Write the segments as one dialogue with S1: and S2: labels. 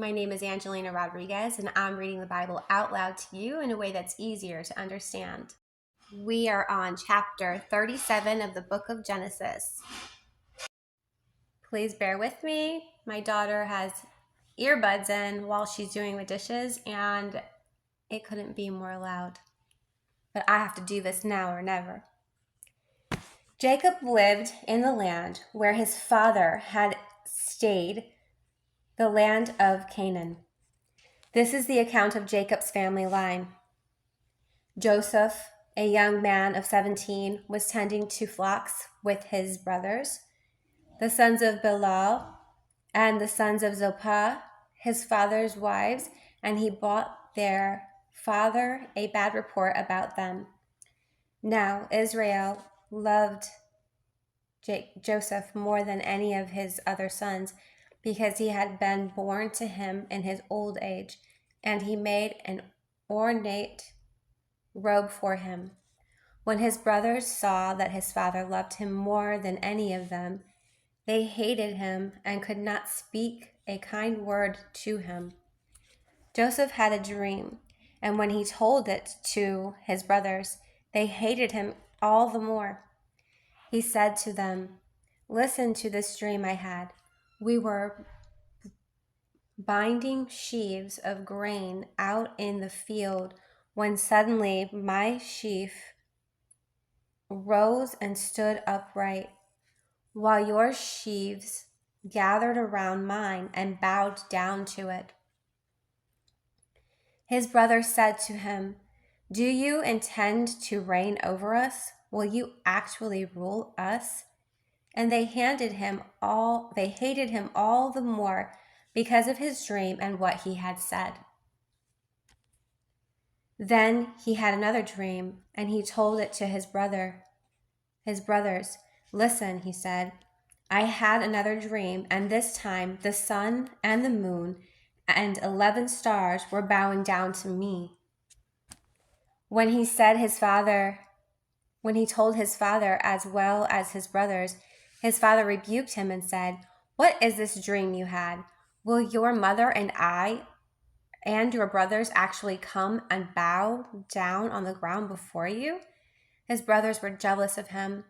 S1: My name is Angelina Rodriguez, and I'm reading the Bible out loud to you in a way that's easier to understand. We are on chapter 37 of the book of Genesis. Please bear with me. My daughter has earbuds in while she's doing the dishes, and it couldn't be more loud. But I have to do this now or never. Jacob lived in the land where his father had stayed, the land of Canaan. This is the account of Jacob's family line. Joseph, a young man of 17, was tending two flocks with his brothers, the sons of Bilhah and the sons of Zilpah, his father's wives, and he brought their father a bad report about them. Now Israel loved Joseph more than any of his other sons, because he had been born to him in his old age, and he made an ornate robe for him. When his brothers saw that his father loved him more than any of them, they hated him and could not speak a kind word to him. Joseph had a dream, and when he told it to his brothers, they hated him all the more. He said to them, "Listen to this dream I had. We were binding sheaves of grain out in the field when suddenly my sheaf rose and stood upright, while your sheaves gathered around mine and bowed down to it." His brother said to him, "Do you intend to reign over us? Will you actually rule us?" And they hated him all the more because of his dream and what he had said. Then he had another dream, and he told it to his brothers. "Listen," he said, "I had another dream, and this time the sun and the moon and 11 stars were bowing down to me." When he told his father as well as his brothers, his father rebuked him and said, "What is this dream you had? Will your mother and I and your brothers actually come and bow down on the ground before you?" His brothers were jealous of him,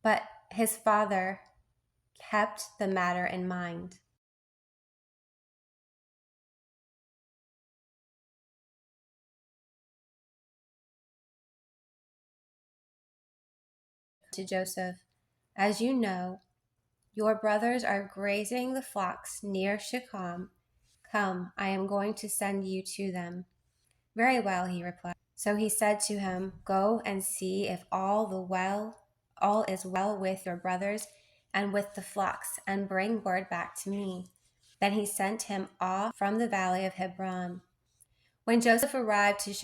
S1: but his father kept the matter in mind. To Joseph, "As you know, your brothers are grazing the flocks near Shechem. Come, I am going to send you to them." "Very well," he replied. So he said to him, "Go and see if all is well with your brothers and with the flocks, and bring word back to me." Then he sent him off from the valley of Hebron. When Joseph arrived at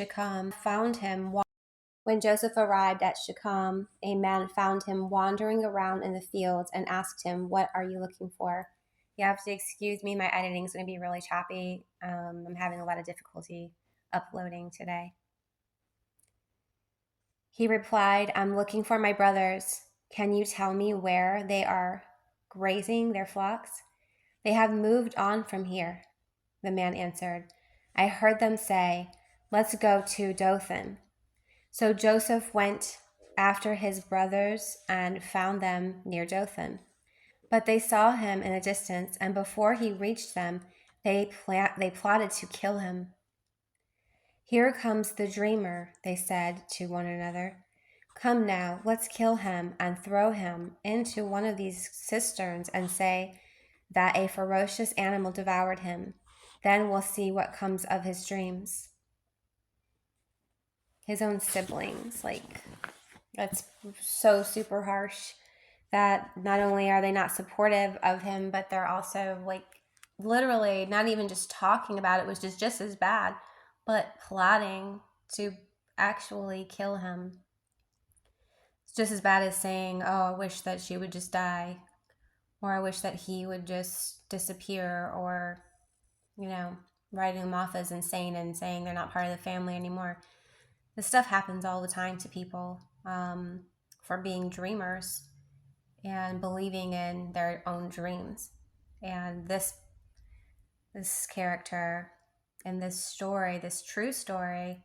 S1: Shechem, a man found him wandering around in the fields and asked him, "What are you looking for?" You have to excuse me, my editing is going to be really choppy. I'm having a lot of difficulty uploading today. He replied, "I'm looking for my brothers. Can you tell me where they are grazing their flocks?" "They have moved on from here," the man answered. "I heard them say, 'Let's go to Dothan.'" So Joseph went after his brothers and found them near Dothan. But they saw him in the distance, and before he reached them, they plotted to kill him. "Here comes the dreamer," they said to one another. "Come now, let's kill him and throw him into one of these cisterns and say that a ferocious animal devoured him. Then we'll see what comes of his dreams." His own siblings, that's so super harsh, that not only are they not supportive of him, but they're also literally not even just talking about it, which is just as bad, but plotting to actually kill him. It's just as bad as saying, "Oh, I wish that she would just die," or "I wish that he would just disappear," or, writing them off as insane and saying they're not part of the family anymore. This stuff happens all the time to people for being dreamers and believing in their own dreams. And this this character in this story, this true story,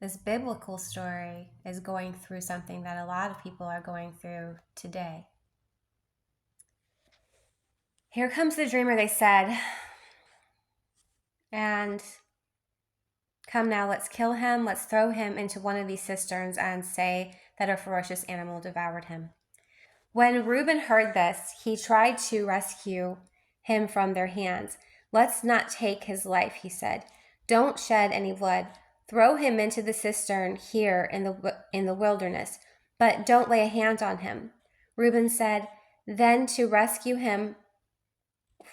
S1: this biblical story, is going through something that a lot of people are going through today. Here comes the dreamer, they said, and come now, let's kill him. Let's throw him into one of these cisterns and say that a ferocious animal devoured him. When Reuben heard this, he tried to rescue him from their hands. Let's not take his life, he said. Don't shed any blood. Throw him into the cistern here in the wilderness, but don't lay a hand on him. Reuben said, then to rescue him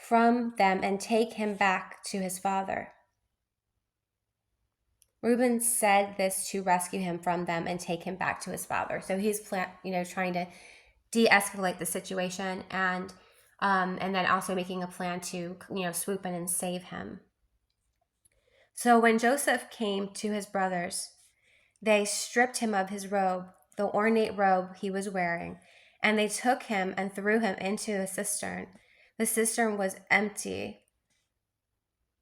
S1: from them and take him back to his father. Reuben said this to rescue him from them and take him back to his father. So he's trying to de-escalate the situation and then also making a plan to swoop in and save him. So when Joseph came to his brothers, they stripped him of his robe, the ornate robe he was wearing, and they took him and threw him into a cistern. The cistern was empty.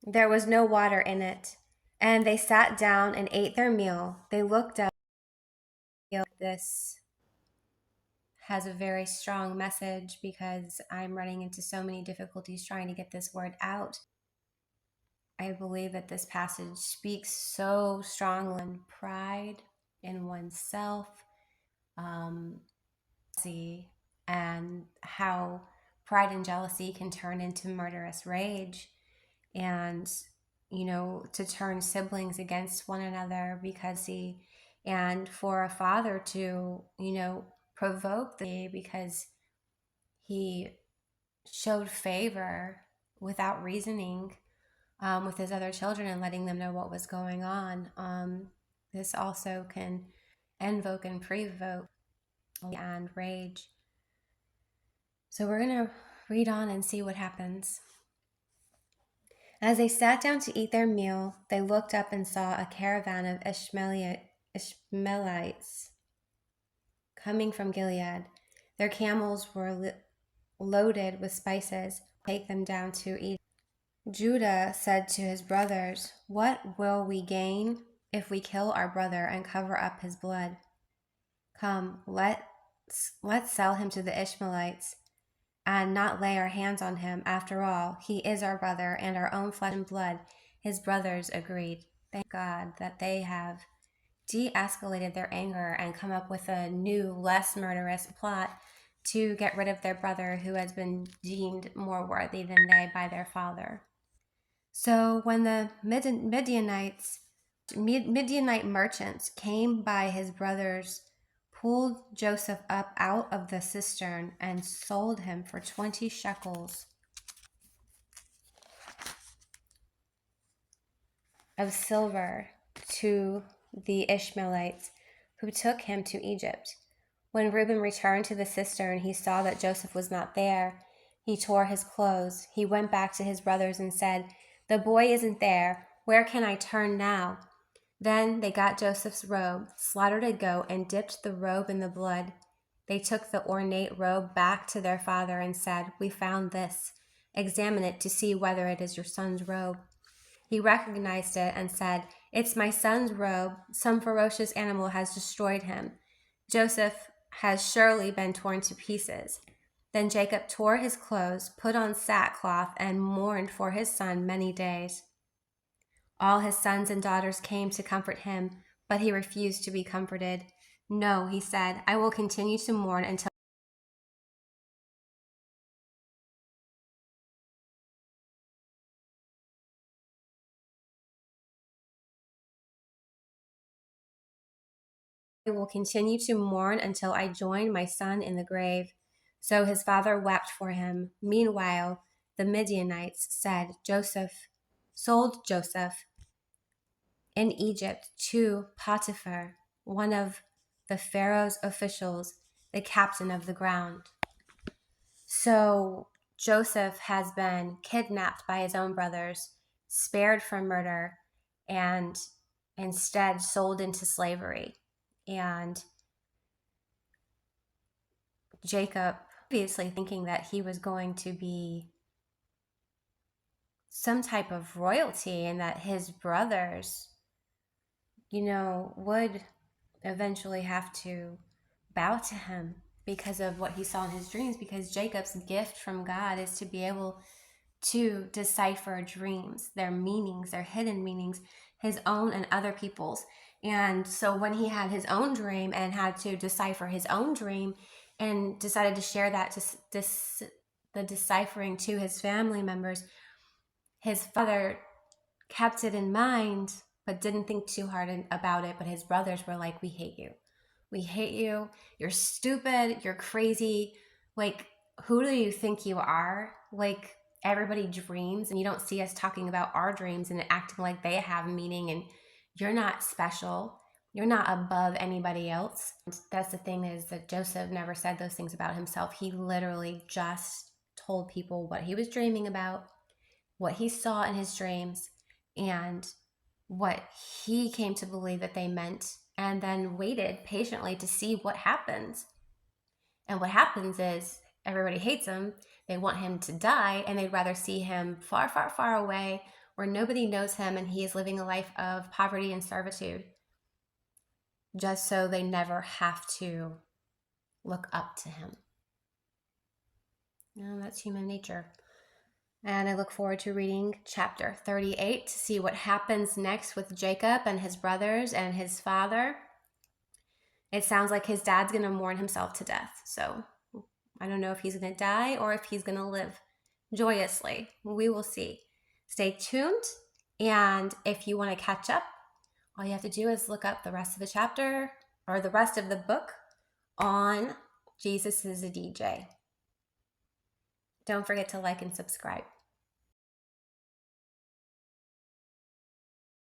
S1: There was no water in it. And they sat down and ate their meal. They looked up. This has a very strong message because I'm running into so many difficulties trying to get this word out. I believe that this passage speaks so strongly on pride in oneself, and how pride and jealousy can turn into murderous rage, and to turn siblings against one another and for a father to provoke because he showed favor without reasoning with his other children and letting them know what was going on. This also can invoke and provoke and rage. So we're going to read on and see what happens. As they sat down to eat their meal, they looked up and saw a caravan of Ishmaelites coming from Gilead. Their camels were loaded with spices. Take them down to Egypt. Judah said to his brothers, what will we gain if we kill our brother and cover up his blood? Come, let's sell him to the Ishmaelites and not lay our hands on him. After all, he is our brother and our own flesh and blood. His brothers agreed. Thank God that they have de-escalated their anger and come up with a new, less murderous plot to get rid of their brother who has been deemed more worthy than they by their father. So when the Midianite merchants came by, his brothers pulled Joseph up out of the cistern and sold him for 20 shekels of silver to the Ishmaelites, who took him to Egypt. When Reuben returned to the cistern, he saw that Joseph was not there. He tore his clothes. He went back to his brothers and said, the boy isn't there. Where can I turn now? Then they got Joseph's robe, slaughtered a goat, and dipped the robe in the blood. They took the ornate robe back to their father and said, we found this. Examine it to see whether it is your son's robe. He recognized it and said, it's my son's robe. Some ferocious animal has destroyed him. Joseph has surely been torn to pieces. Then Jacob tore his clothes, put on sackcloth, and mourned for his son many days. All his sons and daughters came to comfort him, but he refused to be comforted. No, he said, I will continue to mourn until I join my son in the grave. So his father wept for him. Meanwhile, the Midianites sold Joseph in Egypt to Potiphar, one of the Pharaoh's officials, the captain of the ground. So Joseph has been kidnapped by his own brothers, spared from murder, and instead sold into slavery. And Jacob, obviously thinking that he was going to be some type of royalty, and that his brothers, would eventually have to bow to him because of what he saw in his dreams, because Jacob's gift from God is to be able to decipher dreams, their meanings, their hidden meanings, his own and other people's. And so when he had his own dream and had to decipher his own dream and decided to share that, the deciphering to his family members, his father kept it in mind but didn't think too hard about it. But his brothers were like, we hate you. We hate you. You're stupid. You're crazy. Like, who do you think you are? Like, everybody dreams, and you don't see us talking about our dreams and acting like they have meaning, and you're not special. You're not above anybody else. And that's the thing, is that Joseph never said those things about himself. He literally just told people what he was dreaming about, what he saw in his dreams, and what he came to believe that they meant, and then waited patiently to see what happens. And what happens is everybody hates him. They want him to die, and they'd rather see him far, far, far away where nobody knows him and he is living a life of poverty and servitude, just so they never have to look up to him. That's human nature. And I look forward to reading chapter 38 to see what happens next with Jacob and his brothers and his father. It sounds like his dad's going to mourn himself to death. So I don't know if he's going to die or if he's going to live joyously. We will see. Stay tuned. And if you want to catch up, all you have to do is look up the rest of the chapter or the rest of the book on Jesus is a DJ. Don't forget to like and subscribe.